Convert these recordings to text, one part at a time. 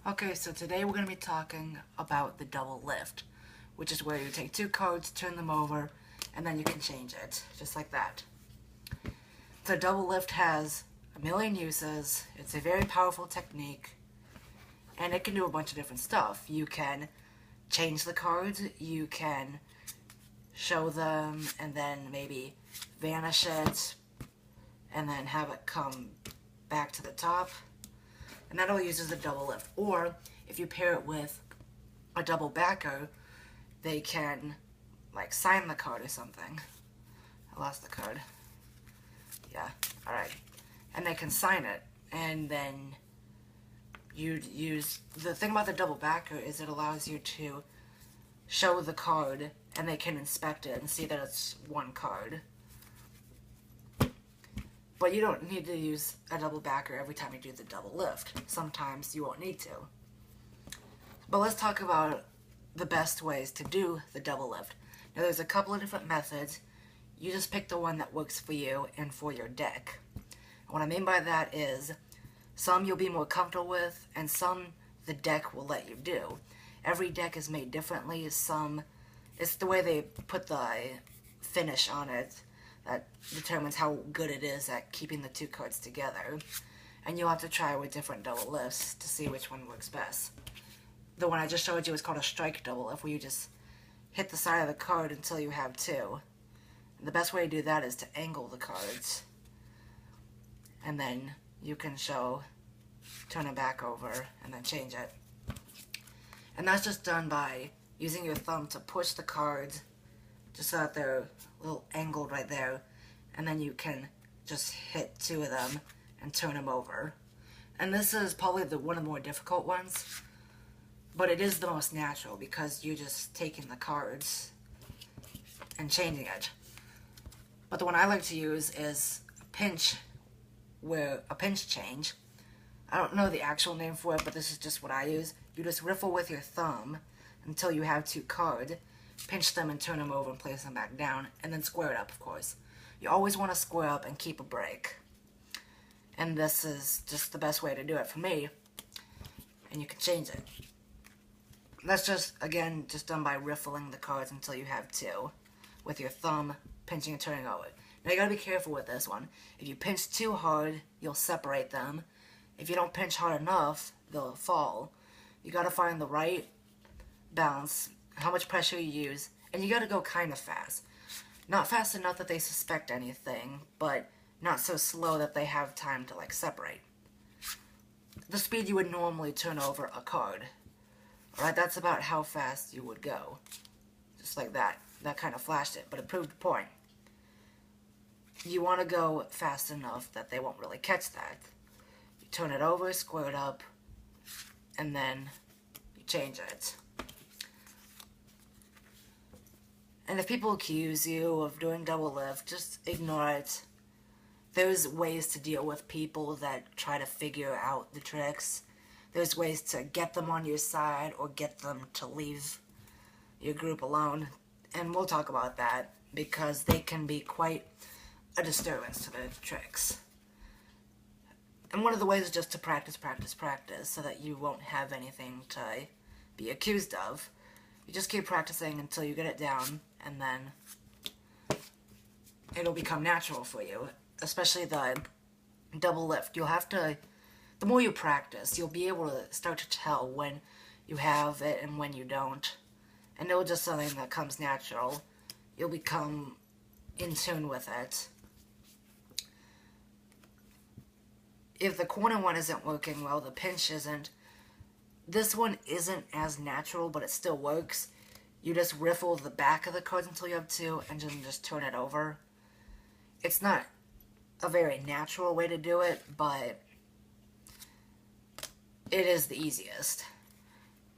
Okay, so today we're going to be talking about the double lift, which is where you take two cards, turn them over, and then you can change it, just like that. So double lift has a million uses, it's a very powerful technique, and it can do a bunch of different stuff. You can change the cards, you can show them, and then maybe vanish it, and then have it come back to the top. And that all uses a double lift. Or if you pair it with a double backer, they can like sign the card or something. I lost the card. Yeah, alright. And they can sign it, and then you'd use the thing about the double backer is it allows you to show the card and they can inspect it and see that it's one card. But you don't need to use a double backer every time you do the double lift. Sometimes you won't need to. But let's talk about the best ways to do the double lift. Now there's a couple of different methods. You just pick the one that works for you and for your deck. And what I mean by that is some you'll be more comfortable with and some the deck will let you do. Every deck is made differently. Some, it's the way they put the finish on it that determines how good it is at keeping the two cards together. And you'll have to try with different double lifts to see which one works best. The one I just showed you is called a strike double lift, where you just hit the side of the card until you have two. And the best way to do that is to angle the cards. And then you can turn it back over, and then change it. And that's just done by using your thumb to push the cards just so that they're a little angled right there, and then you can just hit two of them and turn them over. And this is probably one of the more difficult ones, but it is the most natural because you're just taking the cards and changing it. But the one I like to use is a pinch change. I don't know the actual name for it, but this is just what I use. You just riffle with your thumb until you have two cards, pinch them and turn them over and place them back down, and then square it up, of course. You always want to square up and keep a break. And this is just the best way to do it for me. And you can change it. That's just, again, just done by riffling the cards until you have two, with your thumb, pinching and turning over. Now you gotta be careful with this one. If you pinch too hard, you'll separate them. If you don't pinch hard enough, they'll fall. You gotta find the right balance, how much pressure you use, and you gotta go kind of fast. Not fast enough that they suspect anything, but not so slow that they have time to like separate. The speed you would normally turn over a card. Alright, that's about how fast you would go. Just like that. That kind of flashed it, but it proved the point. You want to go fast enough that they won't really catch that. You turn it over, square it up, and then you change it. And if people accuse you of doing double lift, just ignore it. There's ways to deal with people that try to figure out the tricks. There's ways to get them on your side or get them to leave your group alone. And we'll talk about that because they can be quite a disturbance to the tricks. And one of the ways is just to practice so that you won't have anything to be accused of. You just keep practicing until you get it down, and then it'll become natural for you. Especially the double lift. You'll have to, the more you practice, you'll be able to start to tell when you have it and when you don't. And it'll just something that comes natural. You'll become in tune with it. If the corner one isn't working well, the pinch isn't. This one isn't as natural, but it still works. You just riffle the back of the cards until you have two, and then just turn it over. It's not a very natural way to do it, but it is the easiest.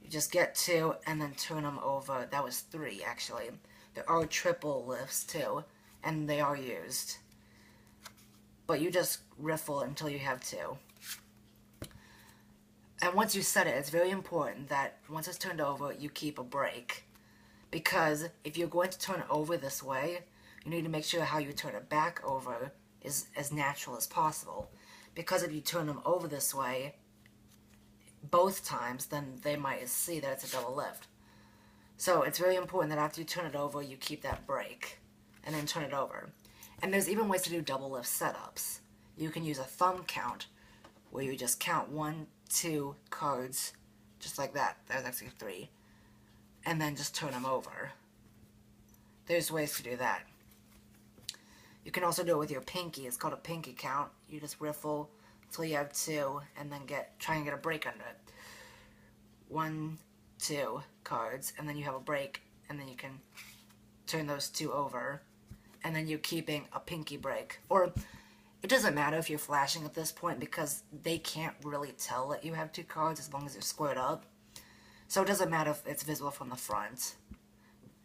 You just get two, and then turn them over. That was three, actually. There are triple lifts, too, and they are used. But you just riffle until you have two. And once you set it, it's very important that once it's turned over, you keep a break. Because if you're going to turn it over this way, you need to make sure how you turn it back over is as natural as possible. Because if you turn them over this way, both times, then they might see that it's a double lift. So it's really important that after you turn it over, you keep that break and then turn it over. And there's even ways to do double lift setups. You can use a thumb count where you just count 1, 2 cards, just like that. There's actually 3. And then just turn them over. There's ways to do that. You can also do it with your pinky. It's called a pinky count. You just riffle until you have 2 and then try and get a break under it. 1, 2 cards, and then you have a break, and then you can turn those 2 over, and then you're keeping a pinky break. Or it doesn't matter if you're flashing at this point because they can't really tell that you have 2 cards as long as they're squared up. So it doesn't matter if it's visible from the front,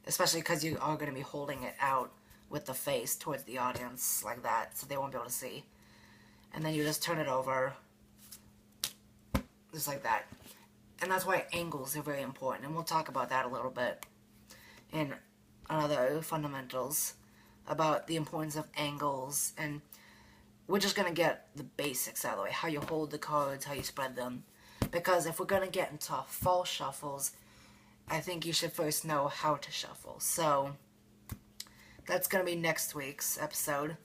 especially because you are going to be holding it out with the face towards the audience like that, so they won't be able to see. And then you just turn it over, just like that. And that's why angles are very important, and we'll talk about that a little bit in other fundamentals, about the importance of angles, and we're just going to get the basics out of the way, how you hold the cards, how you spread them, because if we're going to get into false shuffles, I think you should first know how to shuffle. So that's going to be next week's episode,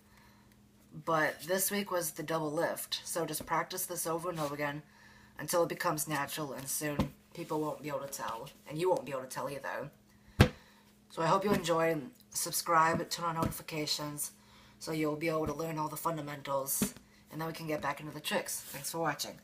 but this week was the double lift, so just practice this over and over again until it becomes natural, and soon people won't be able to tell, and you won't be able to tell either. So I hope you enjoy. Subscribe, turn on notifications, so you'll be able to learn all the fundamentals, and then we can get back into the tricks. Thanks for watching.